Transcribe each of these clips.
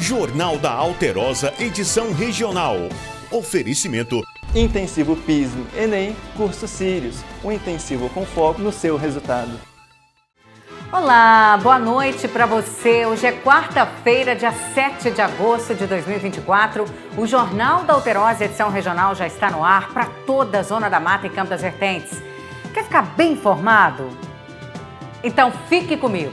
Jornal da Alterosa, edição regional. Oferecimento. Intensivo Pismo, Enem, Curso Sírios. Um intensivo com foco no seu resultado. Olá, boa noite para você. Hoje é quarta-feira, dia 7 de agosto de 2024. O Jornal da Alterosa, edição regional, já está no ar para toda a Zona da Mata e Campo das Vertentes. Quer ficar bem informado? Então fique comigo.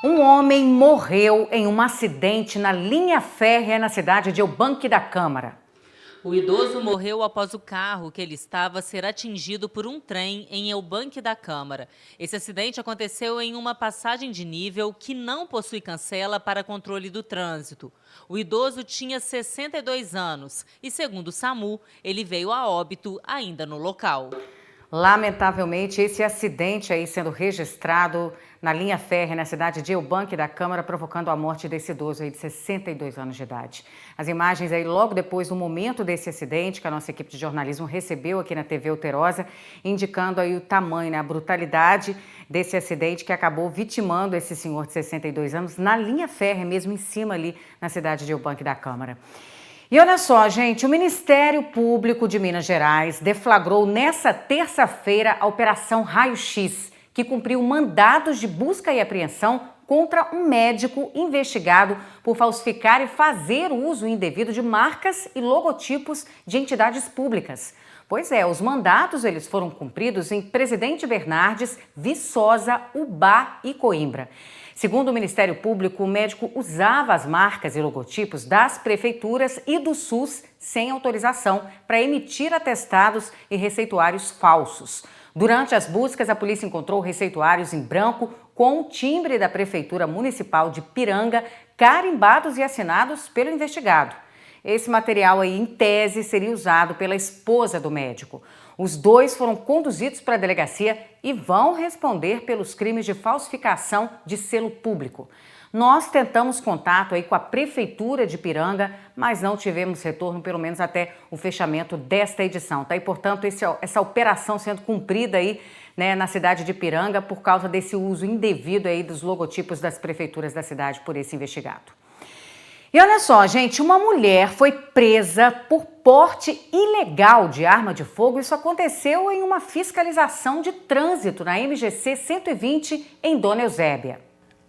Um homem morreu em um acidente na linha férrea na cidade de Eubanque da Câmara. O idoso morreu após o carro que ele estava ser atingido por um trem em Eubanque da Câmara. Esse acidente aconteceu em uma passagem de nível que não possui cancela para controle do trânsito. O idoso tinha 62 anos e, segundo o SAMU, ele veio a óbito ainda no local. Lamentavelmente, esse acidente aí sendo registrado na linha férrea na cidade de Eubanque da Câmara, provocando a morte desse idoso aí de 62 anos de idade. As imagens aí logo depois do momento desse acidente que a nossa equipe de jornalismo recebeu aqui na TV Alterosa, indicando aí o tamanho, né, a brutalidade desse acidente que acabou vitimando esse senhor de 62 anos na linha férrea, mesmo em cima ali na cidade de Eubanque da Câmara. E olha só, gente, o Ministério Público de Minas Gerais deflagrou nessa terça-feira a Operação Raio X, que cumpriu mandados de busca e apreensão contra um médico investigado por falsificar e fazer uso indevido de marcas e logotipos de entidades públicas. Pois é, os mandados eles foram cumpridos em Presidente Bernardes, Viçosa, Ubá e Coimbra. Segundo o Ministério Público, o médico usava as marcas e logotipos das prefeituras e do SUS sem autorização para emitir atestados e receituários falsos. Durante as buscas, a polícia encontrou receituários em branco com o timbre da Prefeitura Municipal de Piranga, carimbados e assinados pelo investigado. Esse material aí, em tese, seria usado pela esposa do médico. Os dois foram conduzidos para a delegacia e vão responder pelos crimes de falsificação de selo público. Nós tentamos contato aí com a Prefeitura de Piranga, mas não tivemos retorno, pelo menos até o fechamento desta edição. Tá? E, portanto, essa operação sendo cumprida aí, né, na cidade de Piranga por causa desse uso indevido aí dos logotipos das prefeituras da cidade por esse investigado. E olha só, gente, uma mulher foi presa por porte ilegal de arma de fogo. Isso aconteceu em uma fiscalização de trânsito na MGC 120 em Dona Eusébia.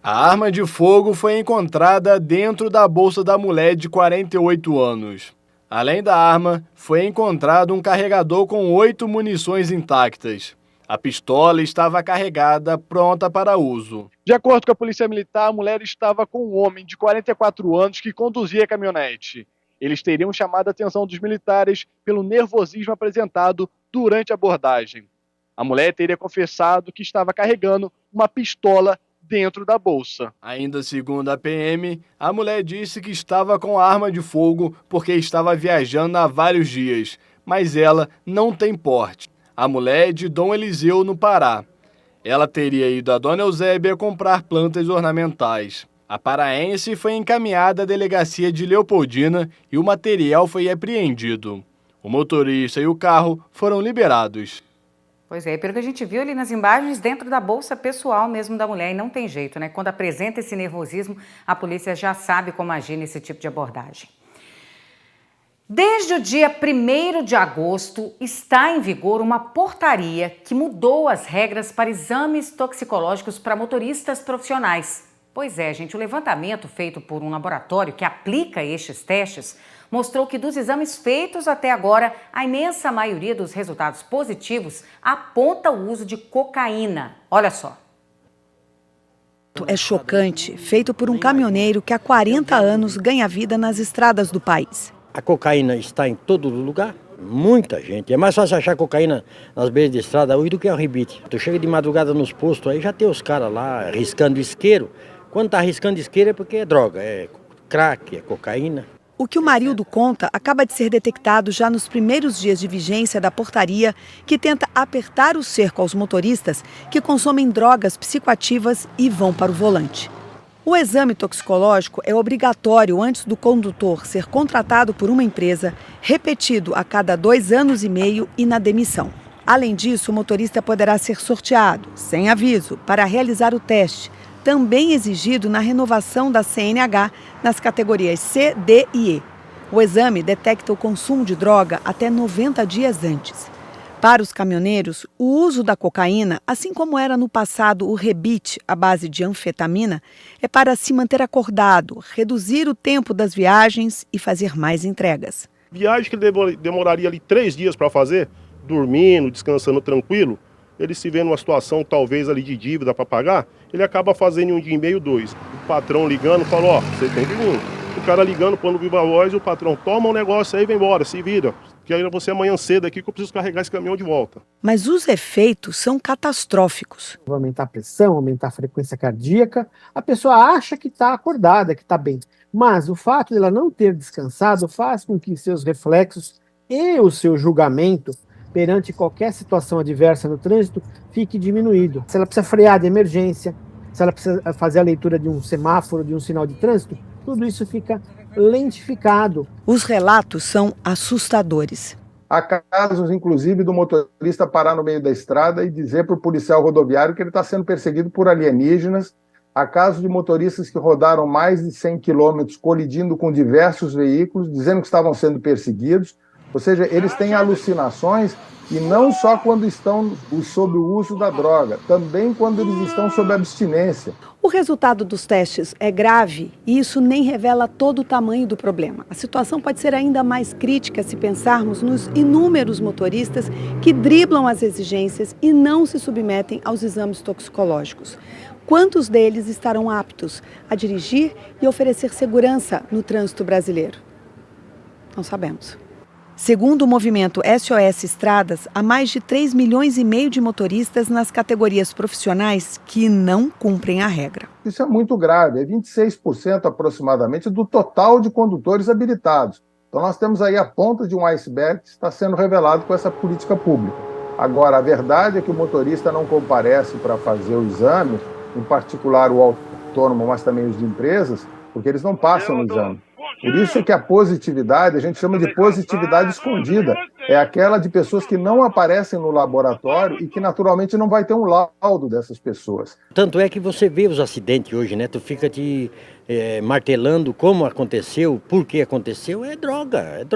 A arma de fogo foi encontrada dentro da bolsa da mulher de 48 anos. Além da arma, foi encontrado um carregador com 8 munições intactas. A pistola estava carregada, pronta para uso. De acordo com a Polícia Militar, a mulher estava com um homem de 44 anos que conduzia a caminhonete. Eles teriam chamado a atenção dos militares pelo nervosismo apresentado durante a abordagem. A mulher teria confessado que estava carregando uma pistola dentro da bolsa. Ainda segundo a PM, a mulher disse que estava com arma de fogo porque estava viajando há vários dias, mas ela não tem porte. A mulher é de Dom Eliseu, no Pará. Ela teria ido a Dona Eusébia comprar plantas ornamentais. A paraense foi encaminhada à delegacia de Leopoldina e o material foi apreendido. O motorista e o carro foram liberados. Pois é, pelo que a gente viu ali nas imagens, dentro da bolsa pessoal mesmo da mulher, e não tem jeito, né? Quando apresenta esse nervosismo, a polícia já sabe como agir nesse tipo de abordagem. Desde o dia 1º de agosto, está em vigor uma portaria que mudou as regras para exames toxicológicos para motoristas profissionais. Pois é, gente, o levantamento feito por um laboratório que aplica estes testes mostrou que dos exames feitos até agora, a imensa maioria dos resultados positivos aponta o uso de cocaína. Olha só. É chocante, feito por um caminhoneiro que há 40 anos ganha vida nas estradas do país. A cocaína está em todo lugar, muita gente. É mais fácil achar cocaína nas beiras de estrada hoje do que a ribite. Tu chega de madrugada nos postos, aí já tem os caras lá riscando isqueiro. Quando tá riscando isqueiro é porque é droga, é crack, é cocaína. O que o Marildo conta acaba de ser detectado já nos primeiros dias de vigência da portaria que tenta apertar o cerco aos motoristas que consomem drogas psicoativas e vão para o volante. O exame toxicológico é obrigatório antes do condutor ser contratado por uma empresa, repetido a cada 2 anos e meio e na demissão. Além disso, o motorista poderá ser sorteado, sem aviso, para realizar o teste, também exigido na renovação da CNH nas categorias C, D e E. O exame detecta o consumo de droga até 90 dias antes. Para os caminhoneiros, o uso da cocaína, assim como era no passado o rebite à base de anfetamina, é para se manter acordado, reduzir o tempo das viagens e fazer mais entregas. Viagem que ele demoraria ali 3 dias para fazer, dormindo, descansando tranquilo, ele se vê numa situação talvez ali de dívida para pagar, ele acaba fazendo em 1 dia e meio, 2. O patrão ligando, fala, ó, você tem que vir. O cara ligando, pondo viva voz, o patrão toma um negócio aí e vem embora, se vira. Que aí você amanhã cedo aqui que eu preciso carregar esse caminhão de volta. Mas os efeitos são catastróficos. Vai aumentar a pressão, aumentar a frequência cardíaca. A pessoa acha que está acordada, que está bem. Mas o fato de ela não ter descansado faz com que seus reflexos e o seu julgamento perante qualquer situação adversa no trânsito fique diminuído. Se ela precisa frear de emergência, se ela precisa fazer a leitura de um semáforo, de um sinal de trânsito, tudo isso fica lentificado. Os relatos são assustadores. Há casos, inclusive, do motorista parar no meio da estrada e dizer para o policial rodoviário que ele está sendo perseguido por alienígenas. Há casos de motoristas que rodaram mais de 100 quilômetros colidindo com diversos veículos, dizendo que estavam sendo perseguidos. Ou seja, eles têm alucinações, e não só quando estão sob o uso da droga, também quando eles estão sob abstinência. O resultado dos testes é grave e isso nem revela todo o tamanho do problema. A situação pode ser ainda mais crítica se pensarmos nos inúmeros motoristas que driblam as exigências e não se submetem aos exames toxicológicos. Quantos deles estarão aptos a dirigir e oferecer segurança no trânsito brasileiro? Não sabemos. Segundo o movimento SOS Estradas, há mais de 3,5 milhões de motoristas nas categorias profissionais que não cumprem a regra. Isso é muito grave, é 26% aproximadamente do total de condutores habilitados. Então nós temos aí a ponta de um iceberg que está sendo revelado com essa política pública. Agora, a verdade é que o motorista não comparece para fazer o exame, em particular o autônomo, mas também os de empresas, porque eles não passam no exame. Por isso que a positividade, a gente chama de positividade escondida, é aquela de pessoas que não aparecem no laboratório e que naturalmente não vai ter um laudo dessas pessoas. Tanto é que você vê os acidentes hoje, né? Tu fica martelando como aconteceu, por que aconteceu, é droga.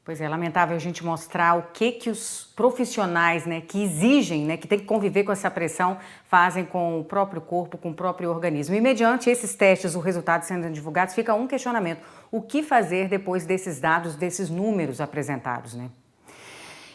Pois é, lamentável a gente mostrar o que os profissionais, né, que exigem, né, que tem que conviver com essa pressão, fazem com o próprio corpo, com o próprio organismo. E mediante esses testes, o resultado sendo divulgados, fica um questionamento. O que fazer depois desses dados, desses números apresentados, né?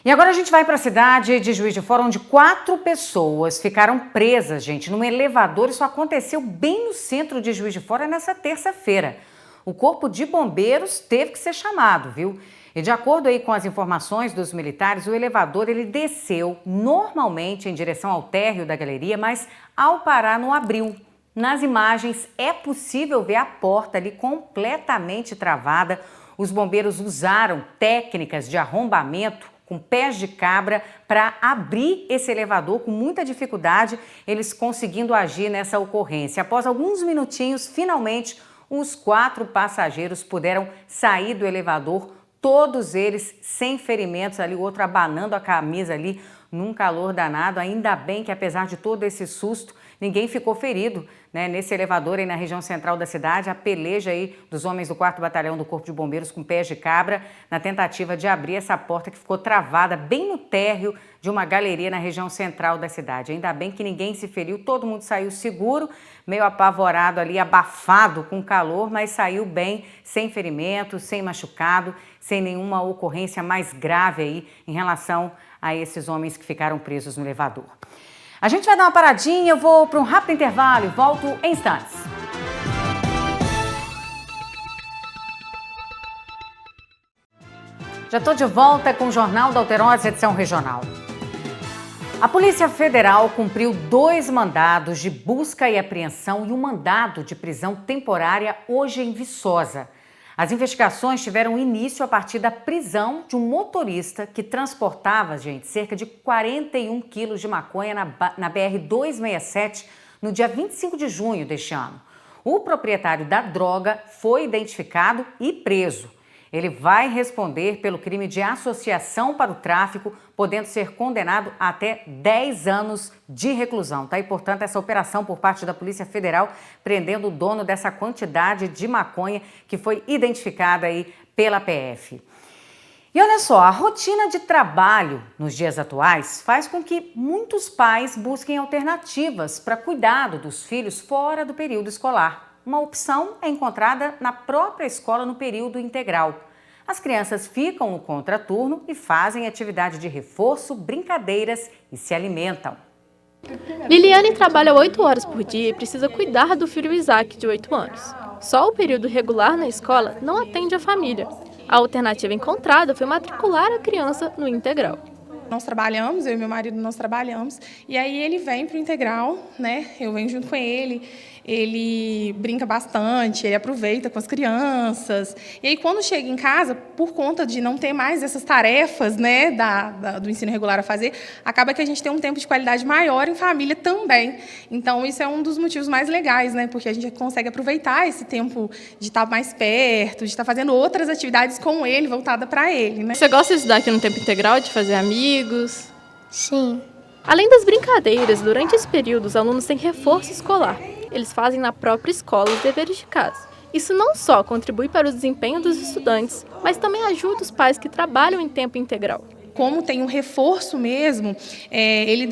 E agora a gente vai para a cidade de Juiz de Fora, onde 4 pessoas ficaram presas, gente, num elevador. Isso aconteceu bem no centro de Juiz de Fora nessa terça-feira. O corpo de bombeiros teve que ser chamado, viu? E de acordo aí com as informações dos militares, o elevador ele desceu normalmente em direção ao térreo da galeria, mas ao parar não abriu. Nas imagens é possível ver a porta ali completamente travada. Os bombeiros usaram técnicas de arrombamento com pés de cabra para abrir esse elevador com muita dificuldade, eles conseguindo agir nessa ocorrência. Após alguns minutinhos, finalmente, os 4 passageiros puderam sair do elevador, todos eles sem ferimentos ali, o outro abanando a camisa ali num calor danado. Ainda bem que, apesar de todo esse susto, ninguém ficou ferido, né? Nesse elevador aí na região central da cidade, a peleja aí dos homens do 4º Batalhão do Corpo de Bombeiros com pés de cabra na tentativa de abrir essa porta que ficou travada bem no térreo de uma galeria na região central da cidade. Ainda bem que ninguém se feriu, todo mundo saiu seguro, meio apavorado ali, abafado com calor, mas saiu bem, sem ferimentos, sem machucado, sem nenhuma ocorrência mais grave aí em relação a esses homens que ficaram presos no elevador. A gente vai dar uma paradinha, eu vou para um rápido intervalo e volto em instantes. Já estou de volta com o Jornal da Alterosa, edição regional. A Polícia Federal cumpriu 2 mandados de busca e apreensão e um mandado de prisão temporária hoje em Viçosa. As investigações tiveram início a partir da prisão de um motorista que transportava, gente, cerca de 41 quilos de maconha na BR-267 no dia 25 de junho deste ano. O proprietário da droga foi identificado e preso. Ele vai responder pelo crime de associação para o tráfico, podendo ser condenado a até 10 anos de reclusão. Tá? E, portanto, essa operação por parte da Polícia Federal prendendo o dono dessa quantidade de maconha que foi identificada aí pela PF. E olha só, a rotina de trabalho nos dias atuais faz com que muitos pais busquem alternativas para cuidado dos filhos fora do período escolar. Uma opção é encontrada na própria escola no período integral. As crianças ficam no contraturno e fazem atividade de reforço, brincadeiras e se alimentam. Liliane trabalha 8 horas por dia e precisa cuidar do filho Isaac, de 8 anos. Só o período regular na escola não atende a família. A alternativa encontrada foi matricular a criança no integral. Nós trabalhamos, eu e meu marido, nós trabalhamos, e aí ele vem para o integral, né? Eu venho junto com ele, ele brinca bastante, ele aproveita com as crianças. E aí, quando chega em casa, por conta de não ter mais essas tarefas, né, do ensino regular a fazer, acaba que a gente tem um tempo de qualidade maior em família também. Então, isso é um dos motivos mais legais, né? Porque a gente consegue aproveitar esse tempo de estar mais perto, de estar fazendo outras atividades com ele, voltada para ele, né? Você gosta de estudar aqui no tempo integral, de fazer amigos? Sim. Além das brincadeiras, durante esse período, os alunos têm reforço escolar. Eles fazem na própria escola os deveres de casa. Isso não só contribui para o desempenho dos estudantes, mas também ajuda os pais que trabalham em tempo integral. Como tem um reforço mesmo, ele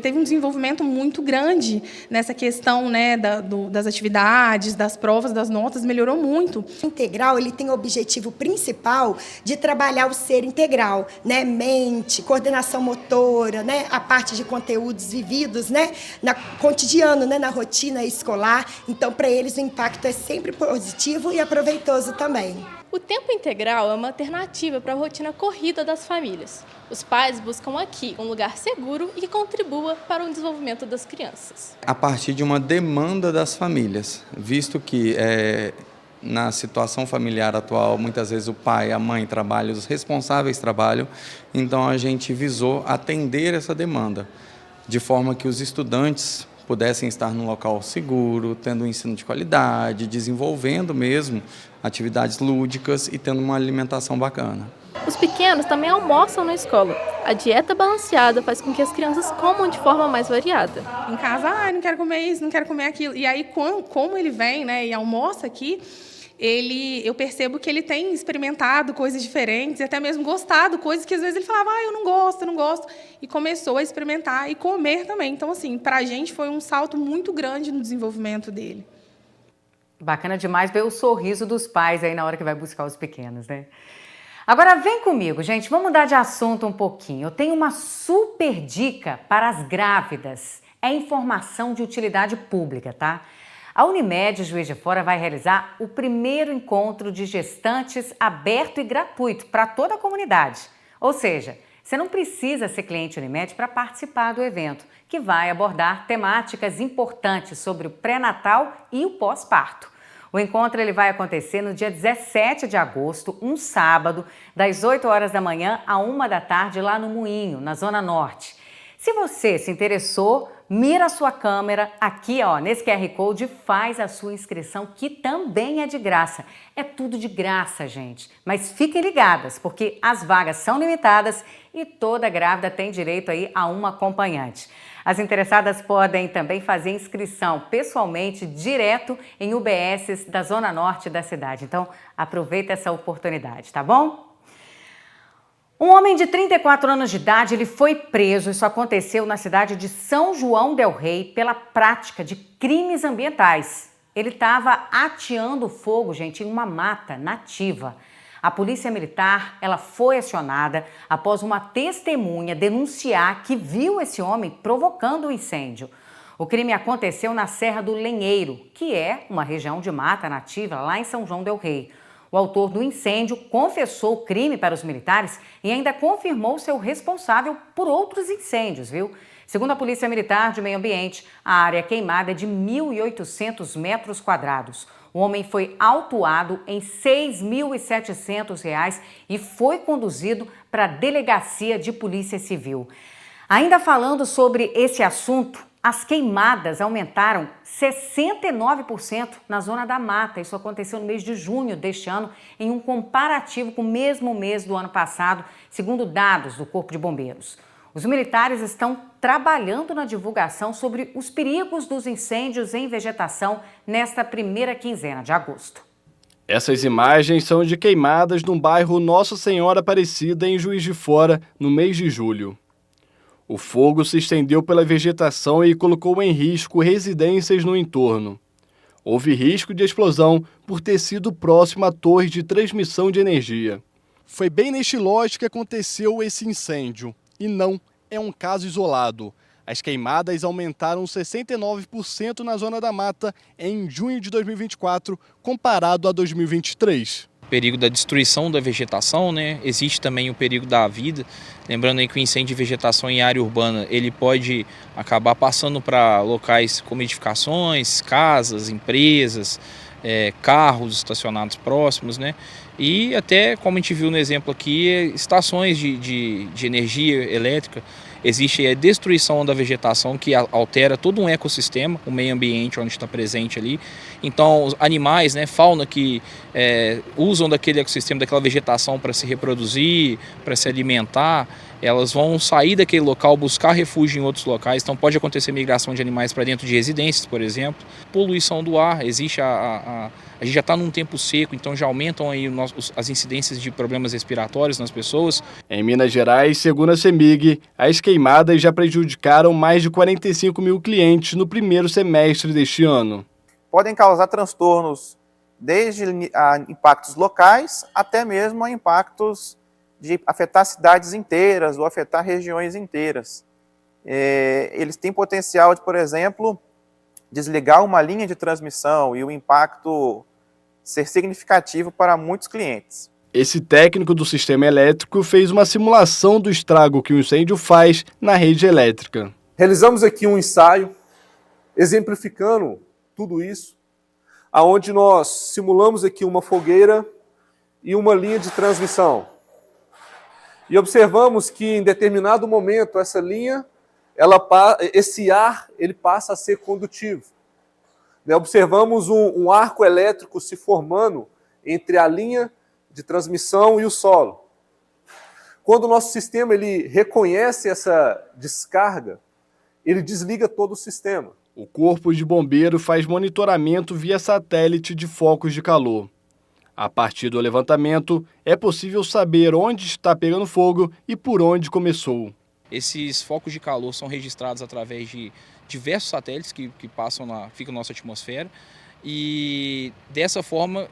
teve um desenvolvimento muito grande nessa questão, né, das atividades, das provas, das notas, melhorou muito. O integral ele tem o objetivo principal de trabalhar o ser integral, né, mente, coordenação motora, né, a parte de conteúdos vividos, né, cotidiano, né, na rotina escolar. Então, para eles o impacto é sempre positivo e aproveitoso também. O tempo integral é uma alternativa para a rotina corrida das famílias. Os pais buscam aqui um lugar seguro e que contribua para o desenvolvimento das crianças. A partir de uma demanda das famílias, visto que na situação familiar atual, muitas vezes o pai, a mãe trabalham, os responsáveis trabalham, então a gente visou atender essa demanda, de forma que os estudantes pudessem estar num local seguro, tendo um ensino de qualidade, desenvolvendo mesmo atividades lúdicas e tendo uma alimentação bacana. Os pequenos também almoçam na escola. A dieta balanceada faz com que as crianças comam de forma mais variada. Em casa, não quero comer isso, não quero comer aquilo. E aí, como ele vem, né, e almoça aqui, eu percebo que ele tem experimentado coisas diferentes e até mesmo gostado, coisas que às vezes ele falava, eu não gosto, e começou a experimentar e comer também. Então, assim, para a gente foi um salto muito grande no desenvolvimento dele. Bacana demais ver o sorriso dos pais aí na hora que vai buscar os pequenos, né? Agora vem comigo, gente, vamos mudar de assunto um pouquinho. Eu tenho uma super dica para as grávidas. É informação de utilidade pública, tá? A Unimed Juiz de Fora vai realizar o primeiro encontro de gestantes aberto e gratuito para toda a comunidade. Ou seja, você não precisa ser cliente Unimed para participar do evento, que vai abordar temáticas importantes sobre o pré-natal e o pós-parto. O encontro ele vai acontecer no dia 17 de agosto, um sábado, das 8 horas da manhã à 1 da tarde, lá no Moinho, na Zona Norte. Se você se interessou, mira a sua câmera aqui, ó, nesse QR Code e faz a sua inscrição, que também é de graça. É tudo de graça, gente. Mas fiquem ligadas, porque as vagas são limitadas e toda grávida tem direito aí a uma acompanhante. As interessadas podem também fazer inscrição pessoalmente, direto em UBSs da Zona Norte da cidade. Então, aproveita essa oportunidade, tá bom? Um homem de 34 anos de idade, ele foi preso, isso aconteceu na cidade de São João del Rei, pela prática de crimes ambientais. Ele estava ateando fogo, gente, em uma mata nativa. A polícia militar, ela foi acionada após uma testemunha denunciar que viu esse homem provocando o incêndio. O crime aconteceu na Serra do Lenheiro, que é uma região de mata nativa lá em São João del Rei. O autor do incêndio confessou o crime para os militares e ainda confirmou ser o responsável por outros incêndios, viu? Segundo a Polícia Militar de Meio Ambiente, a área queimada é de 1.800 metros quadrados. O homem foi autuado em R$ 6.700 e foi conduzido para a Delegacia de Polícia Civil. Ainda falando sobre esse assunto, As queimadas aumentaram 69% na Zona da Mata. Isso aconteceu no mês de junho deste ano, em um comparativo com o mesmo mês do ano passado, segundo dados do Corpo de Bombeiros. Os militares estão trabalhando na divulgação sobre os perigos dos incêndios em vegetação nesta primeira quinzena de agosto. Essas imagens são de queimadas no bairro Nossa Senhora Aparecida, em Juiz de Fora, no mês de julho. O fogo se estendeu pela vegetação e colocou em risco residências no entorno. Houve risco de explosão por ter sido próximo à torre de transmissão de energia. Foi bem neste lote que aconteceu esse incêndio. E não é um caso isolado. As queimadas aumentaram 69% na Zona da Mata em junho de 2024, comparado a 2023. O perigo da destruição da vegetação, né? Existe também o perigo da vida. Lembrando aí que o incêndio de vegetação em área urbana, ele pode acabar passando para locais como edificações, casas, empresas, carros estacionados próximos, né? E até, como a gente viu no exemplo aqui, estações de energia elétrica. Existe a destruição da vegetação que altera todo um ecossistema, o meio ambiente onde está presente ali. Então, os animais, né, fauna que usam daquele ecossistema, daquela vegetação para se reproduzir, para se alimentar, elas vão sair daquele local, buscar refúgio em outros locais. Então, pode acontecer migração de animais para dentro de residências, por exemplo. Poluição do ar, existe a gente já está num tempo seco, então já aumentam aí as incidências de problemas respiratórios nas pessoas. Em Minas Gerais, segundo a CEMIG, as queimadas já prejudicaram mais de 45 mil clientes no primeiro semestre deste ano. Podem causar transtornos desde impactos locais até mesmo a impactos de afetar cidades inteiras ou afetar regiões inteiras. Eles têm potencial de, por exemplo, desligar uma linha de transmissão e o impacto ser significativo para muitos clientes. Esse técnico do sistema elétrico fez uma simulação do estrago que o incêndio faz na rede elétrica. Realizamos aqui um ensaio exemplificando tudo isso, aonde nós simulamos aqui uma fogueira e uma linha de transmissão. E observamos que em determinado momento essa linha, esse ar ele passa a ser condutivo. Observamos um arco elétrico se formando entre a linha de transmissão e o solo. Quando o nosso sistema ele reconhece essa descarga, ele desliga todo o sistema. O Corpo de Bombeiro faz monitoramento via satélite de focos de calor. A partir do levantamento, é possível saber onde está pegando fogo e por onde começou. Esses focos de calor são registrados através de diversos satélites que ficam na nossa atmosfera e dessa forma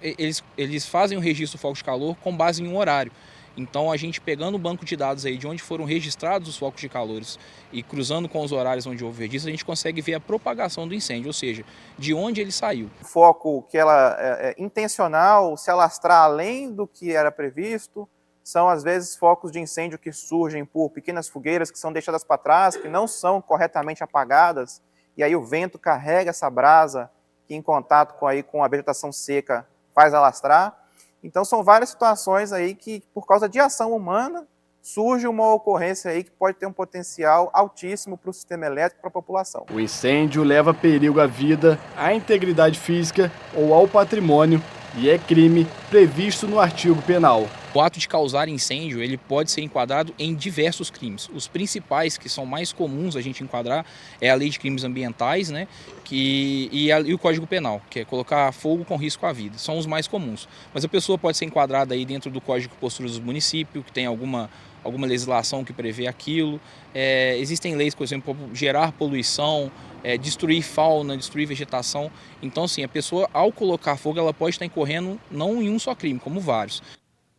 eles fazem o registro do foco de calor com base em um horário. Então a gente pegando o banco de dados aí de onde foram registrados os focos de calor e cruzando com os horários onde houve registro, a gente consegue ver a propagação do incêndio, ou seja, de onde ele saiu. O foco que é intencional, se alastrar além do que era previsto, são, às vezes, focos de incêndio que surgem por pequenas fogueiras que são deixadas para trás, que não são corretamente apagadas, e aí o vento carrega essa brasa que, em contato com a vegetação seca, faz alastrar. Então, são várias situações aí que, por causa de ação humana, surge uma ocorrência aí que pode ter um potencial altíssimo para o sistema elétrico e para a população. O incêndio leva perigo à vida, à integridade física ou ao patrimônio e é crime previsto no artigo penal. O ato de causar incêndio, ele pode ser enquadrado em diversos crimes. Os principais, que são mais comuns a gente enquadrar, é a Lei de Crimes Ambientais, né, e o Código Penal, que é colocar fogo com risco à vida. São os mais comuns. Mas a pessoa pode ser enquadrada aí dentro do Código de Postura do Município, que tem alguma legislação que prevê aquilo. Existem leis, por exemplo, gerar poluição, destruir fauna, destruir vegetação. Então, assim, a pessoa, ao colocar fogo, ela pode estar incorrendo não em um só crime, como vários.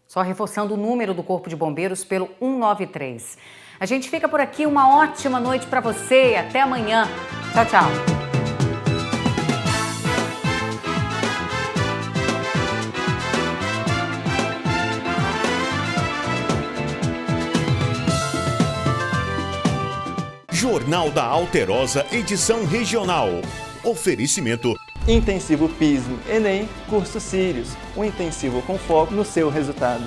Só reforçando o número do Corpo de Bombeiros pelo 193. A gente fica por aqui, uma ótima noite para você e até amanhã. Tchau, tchau. Jornal da Alterosa, edição regional. Oferecimento Intensivo PISM, Enem, Curso Sirius, um intensivo com foco no seu resultado.